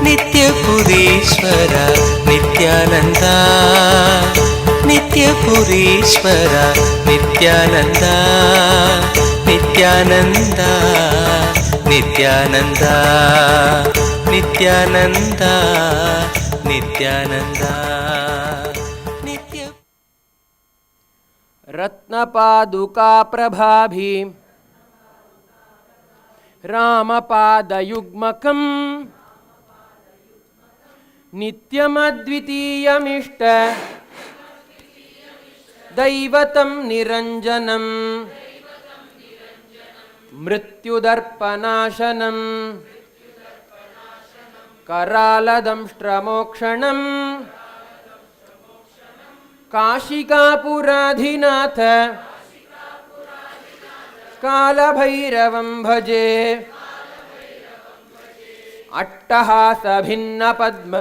नित्यपुरीश्वर नित्यानन्द नित्यपुरीश्वर नित्यानन्द नित्यानन्द नित्यानन्द नित्यानन्द नित्यानन्द नित्य रत्नपादुका प्रभाभि रामपादयुग्मकं नित्यमद्वितीयमिष्ट दैवतं निरञ्जनं मृत्युदर्पनाशनं करालदंष्ट्रमोक्षणं काशिकापुराधिनाथ कालभैरवं भजे अट्टहासभिन्नपद्म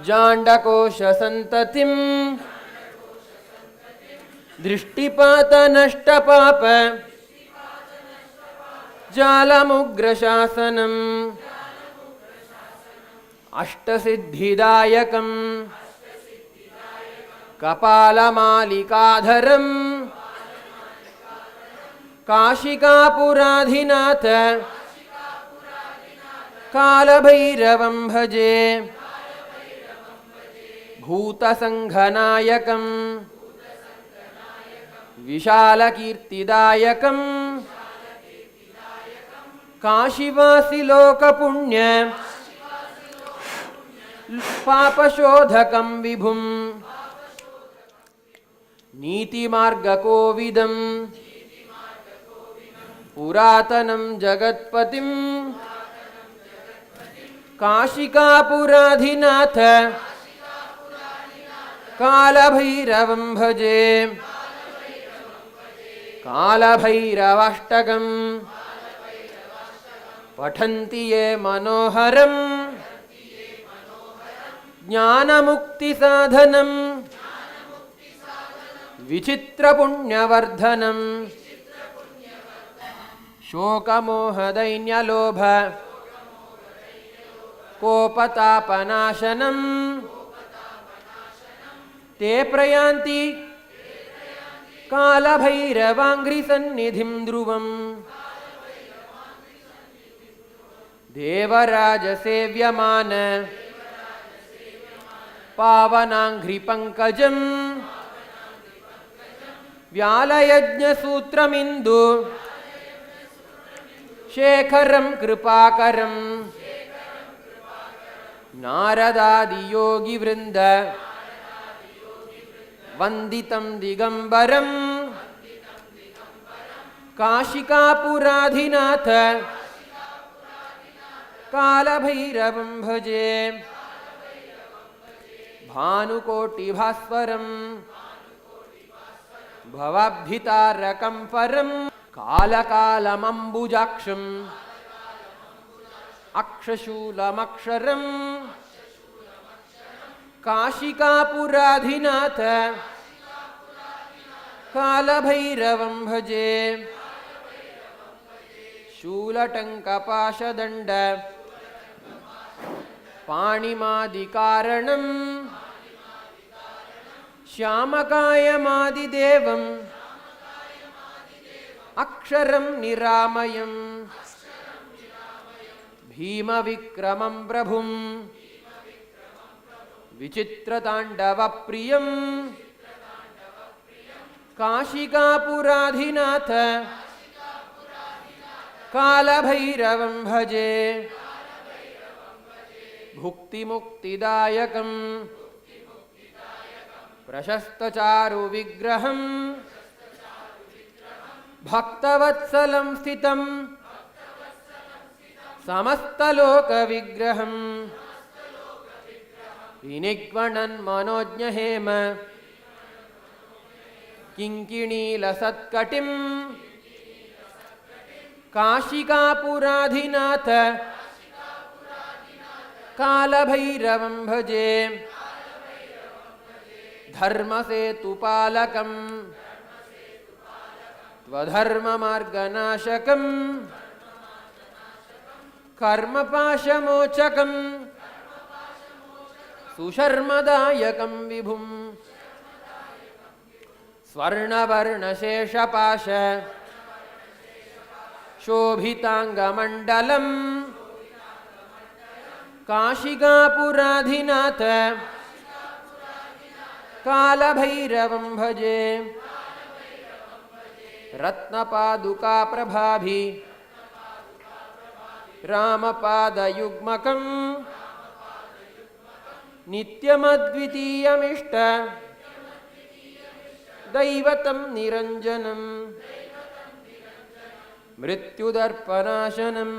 जाण्डकोशसन्ततिं दृष्टिपातनष्टपाप जालमुग्रशासनम् अष्टसिद्धिदायकं कपालमालिकाधरं काशिकापुराधिनाथ कालभैरवं भजे भूतसङ्घनायकं विशालकीर्तिदायकं काशीवासिलोकपुण्य पापशोधकं विभुं नीतिमार्गकोविदं पुरातनं जगत्पतिं काशिकापुराधिनाथ कालभैरवं भजे कालभैरवाष्टकं पठन्ति ये मनोहरं ज्ञानमुक्तिसाधनं विचित्रपुण्यवर्धनं शोकमोहदैन्यलोभ कोपतापनाशनं ते प्रयान्ति कालभैरवाङ्घ्रिसन्निधिं ध्रुवम् देवराजसेव्यमान पावनाङ्घ्रिपङ्कजं व्यालयज्ञसूत्रमिन्दु शेखरं कृपाकरं नारदादियोगिवृन्द वन्दितं दिगम्बरं काशिकापुराधिनाथ कालभैरवं भजे भानुकोटिभास्वरं भवाब्धितारकं परं कालकालमम्बुजाक्षं अक्षशूलमक्षरं काशिकापुराधिनाथ कालभैरवं भजे शूलटङ्कपाशदण्ड पाणिमादिकारणं श्यामकायमादिदेवं अक्षरं निरामयं भीमविक्रमं प्रभुं विचित्रताण्डवप्रियं काशिकापुराधिनाथ कालभैरवं भजे भुक्तिमुक्तिदायकं प्रशस्तचारुविग्रहं भक्तवत्सलं स्थितं समस्तलोकविग्रहं विनिग्वणन् मनोज्ञहेम किङ्किणीलसत्कटिं काशिकापुराधिनाथ कालभैरवं भजे धर्मसेतुपालकं त्वधर्ममार्गनाशकं कर्मपाशमोचकं सुशर्मदायकं विभुं स्वर्णवर्णशेषपाश शोभितांगमण्डलम् काशिकापुराधिनाथ कालभैरवं भजे रत्नपादुकाप्रभाभि रामपादयुग्मकं नित्यमद्वितीयमिष्ट दैवतं निरञ्जनं मृत्युदर्पनाशनं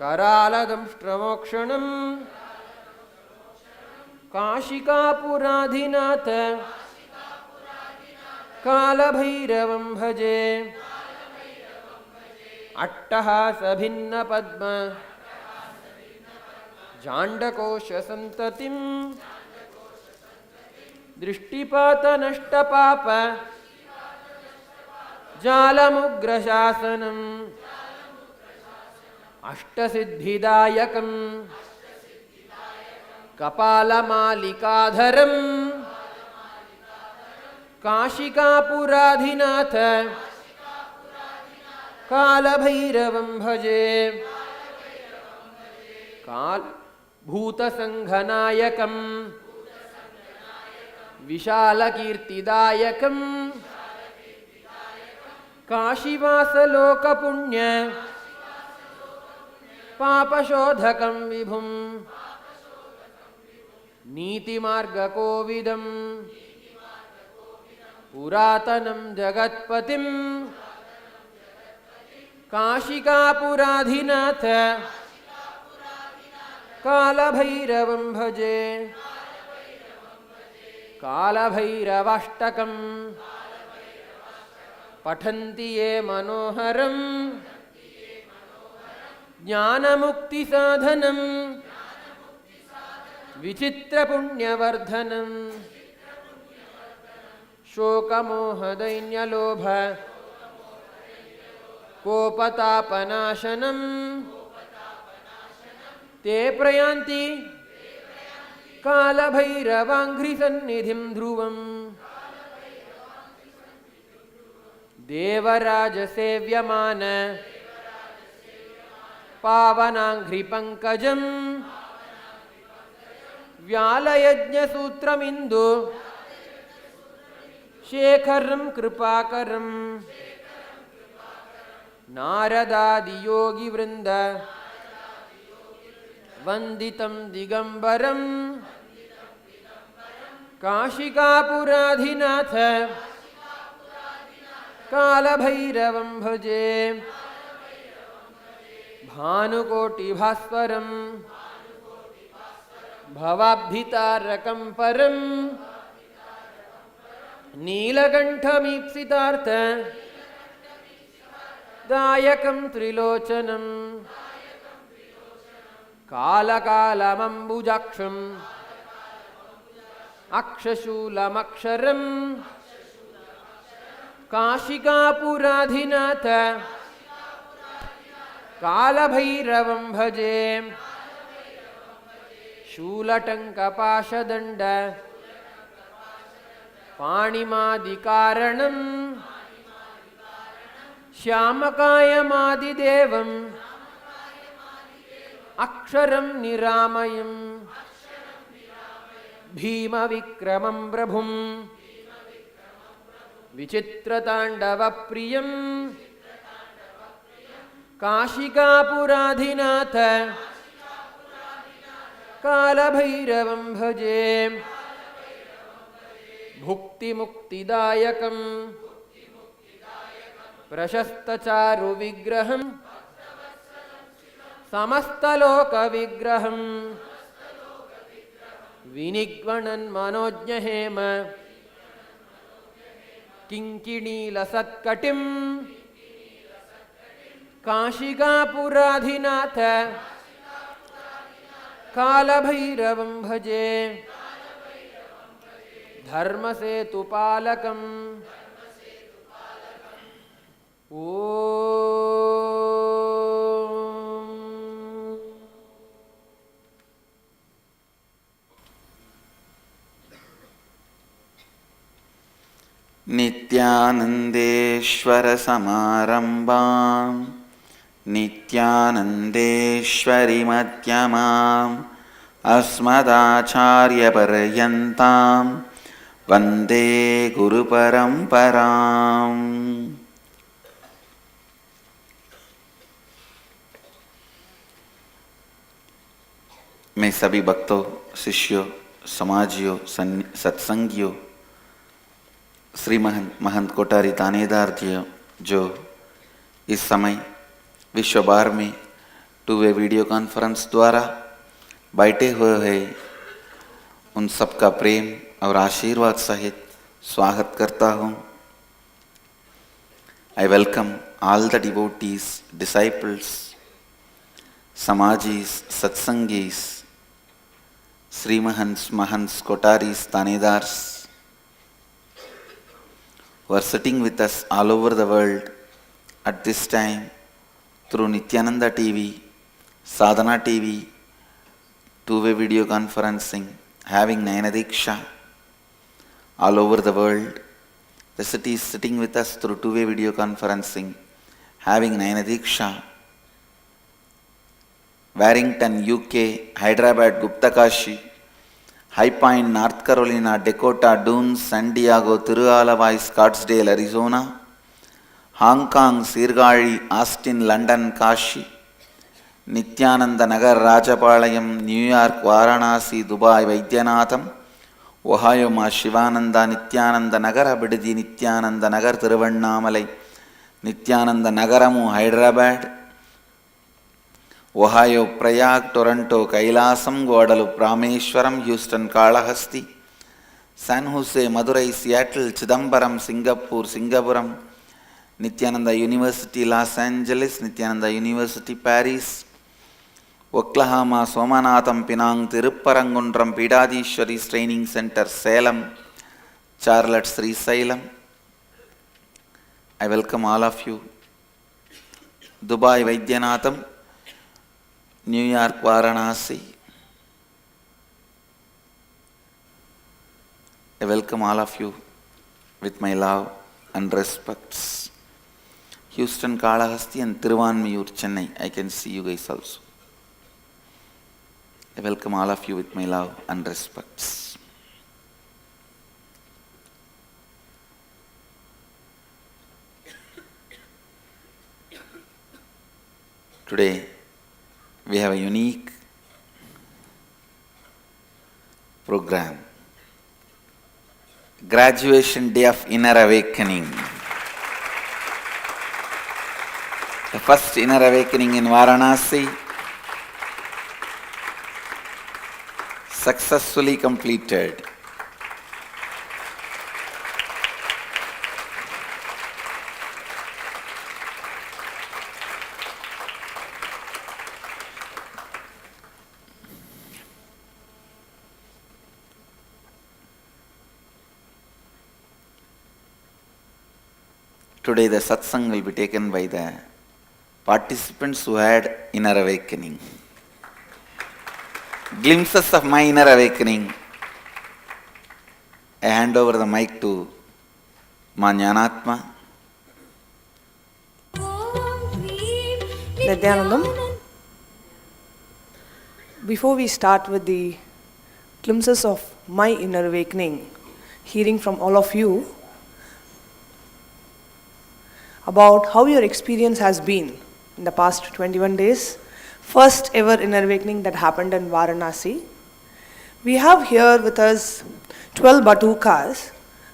करालदंष्ट्रमोक्षणं काशिकापुराधिनाथ कालभैरवं भजे अट्टहासभिन्नपद्म जाण्डकोशसन्ततिं दृष्टिपातनष्टपाप जालमुग्रशासनम् अष्टसिद्धिदायकं कपालमालिकाधरं काशिकापुराधिनाथ कालभैरवं भजे भूतसङ्घनायकं विशालकीर्तिदायकं काशीवासलोकपुण्य पापशोधकं विभुं नीतिमार्गकोविदं पुरातनं जगत्पतिं काशिकापुराधिनाथ कालभैरवं भजे कालभैरवाष्टकं पठन्ति ये मनोहरं ज्ञानमुक्तिसाधनं विचित्रपुण्यवर्धनं शोकमोहदैन्यलोभ कोपतापनाशनं ते प्रयान्ति कालभैरवाङ्घ्रिसन्निधिं ध्रुवम् देवराजसेव्यमान पावनाङ्घ्रिपङ्कजं व्यालयज्ञसूत्रमिन्दु शेखरं कृपाकरं नारदादियोगिवृन्द वन्दितं दिगम्बरं काशिकापुराधिनाथ कालभैरवं भजे भानुकोटिभास्वरं भवाब्धितारकं परं नीलकण्ठमीप्सितार्थ दायकं त्रिलोचनं कालकालमम्बुजाक्षम् अक्षशूलमक्षरं काशिकापुराधिनाथ कालभैरवं भजे शूलटङ्कपाशदण्ड पाणिमादिकारणं श्यामकायमादिदेवम् अक्षरं निरामयं भीमविक्रमं प्रभुं विचित्रताण्डवप्रियं काशिकापुराधिनाथ कालभैरवं भजे भुक्तिमुक्तिदायकं प्रशस्तचारुविग्रहं समस्तलोकविग्रहं विनिग्वणन्मनोज्ञहेम किङ्किणीलसत्कटिं काशिकापुराधिनाथ कालभैरवं भजे धर्मसेतुपालकम् ॐ नित्यानन्देश्वरसमारम्भां नित्यानन्देश्वरिमध्यमाम् अस्मदाचार्यपर्यन्तां वन्दे गुरुपरम्पराम्। मैं सभी भक्तों, शिष्यों, समाजियों, सत्संगियों, श्री महंत कोठारी थानेदार जी जो इस समय विश्व भर में 2-वे वीडियो कॉन्फ्रेंस द्वारा बैठे हुए हैं, उन सबका प्रेम और आशीर्वाद सहित स्वागत करता हूँ। I welcome all the devotees, disciples, samajis, satsangis, Sri Mahants, Kotaris, Tanedars, who are sitting with us all over the world at this time through Nityananda TV, Sadhana TV, 2-way video conferencing, having Nayanadiksha all over the world. The city is sitting with us through 2-way video conferencing, having Nayanadiksha. Warrington, UK, Hyderabad, Guptakashi, High Point, North Carolina, Dakota, Dunes, San Diego, Tirualavai, Scottsdale, Arizona, Hong Kong, Sirgali, Austin, London, Kashi, Nityananda Nagar, Rajapalayam, New York, Varanasi, Dubai, Vaidyanatham, Ohio, Ma Shivananda, Nityananda Nagar, Abidiji, Nityananda Nagar, Tiruvannamalai, Nityananda Nagaramu, Hyderabad, Ohio, Prayag, Toronto, Kailasam, Guadalupe, Rameshwaram, Houston, Kalahasti, San Jose, Madurai, Seattle, Chidambaram, Singapore, Singapuram, Nityananda University, Los Angeles, Nityananda University, Paris, Oklahoma, Somanatham, Penang, Tirupparangundram, Pidadishwari's Training Center, Salem, Charlotte, Sri Salem. I welcome all of you. Dubai, Vaidyanatham, New York, Varanasi. I welcome all of you with my love and respects. Houston, Kalahasti and Thiruvanmiyur, Chennai. I can see you guys also. I welcome all of you with my love and respects. Today, we have a unique program. Graduation Day of Inner Awakening. The first Inner Awakening in Varanasi successfully completed. Today the satsang will be taken by the participants who had inner awakening. Glimpses of my inner awakening. I hand over the mic to Ma Jnanatma. Nityanandam. Before we start with the glimpses of my inner awakening, hearing from all of you about how your experience has been in the past 21 days, first ever inner awakening that happened in Varanasi. We have here with us 12 Batukas,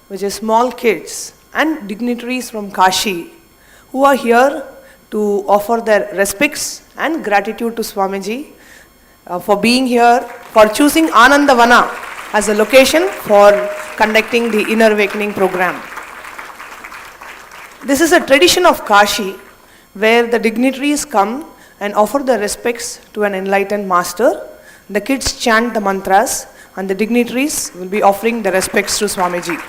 which is small kids and dignitaries from Kashi, who are here to offer their respects and gratitude to Swamiji for being here, for choosing Anandavana as a location for conducting the inner awakening program. This is a tradition of Kashi where the dignitaries come and offer their respects to an enlightened master. The kids chant the mantras and the dignitaries will be offering the respects to Swamiji.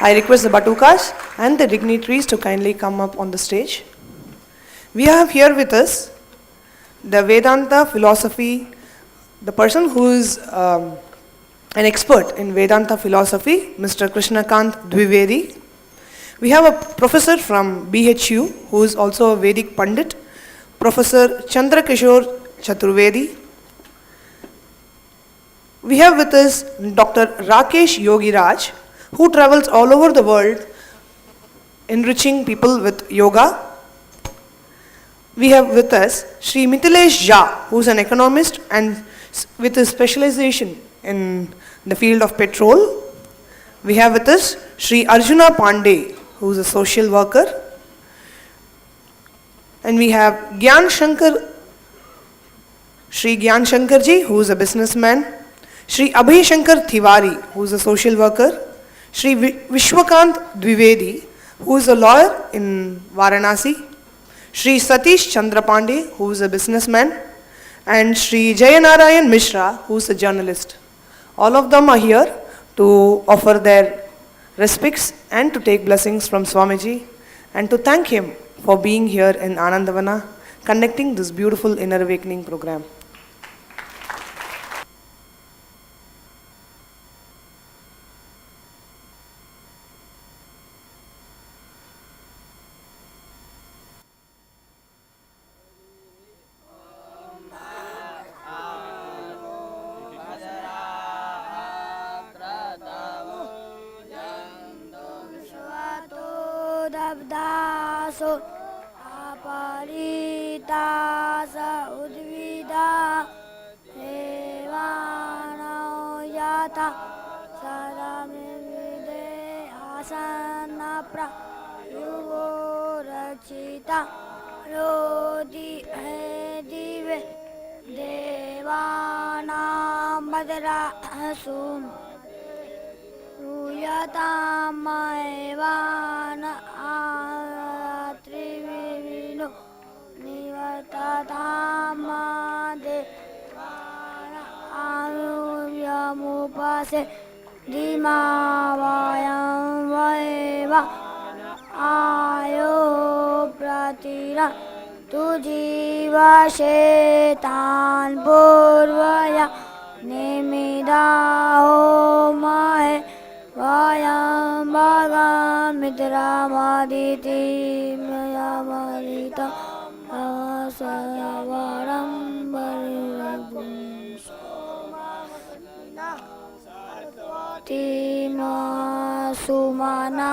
I request the Batukas and the dignitaries to kindly come up on the stage. We have here with us the Vedanta philosophy, the person who is an expert in Vedanta philosophy, Mr. Krishnakant Dwivedi. We have a professor from BHU who is also a Vedic Pandit, Professor Chandrakishore Chaturvedi. We have with us Dr. Rakesh Yogiraj, who travels all over the world enriching people with yoga. We have with us Sri Mithilesh Jha, who is an economist and with a specialization in the field of petrol. We have with us Sri Arjuna Pandey, who is a social worker. And we have Sri Gyan Shankarji, who is a businessman. Sri Abhay Shankar Tiwari, who is a social worker. Sri Vishwakant Dwivedi, who is a lawyer in Varanasi. Sri Satish Chandra Pandey, who is a businessman. And Sri Jayanarayan Mishra, who is a journalist. All of them are here to offer their respects and to take blessings from Swamiji and to thank him for being here in Anandavana, conducting this beautiful Inner Awakening program. Dabdaso aparitasa udvida devana yata saramivide asana prayuvo rachita rodi dive devana madra asum Ruyatamaevana atrivivino nivatathamade ayuvyamupase dimavayam vaeva ayo pratira tujiva shetan purvaya nimidaho mahe Vayam bhagam mitramaditi mayamarita asavaram bariragum Tima sumana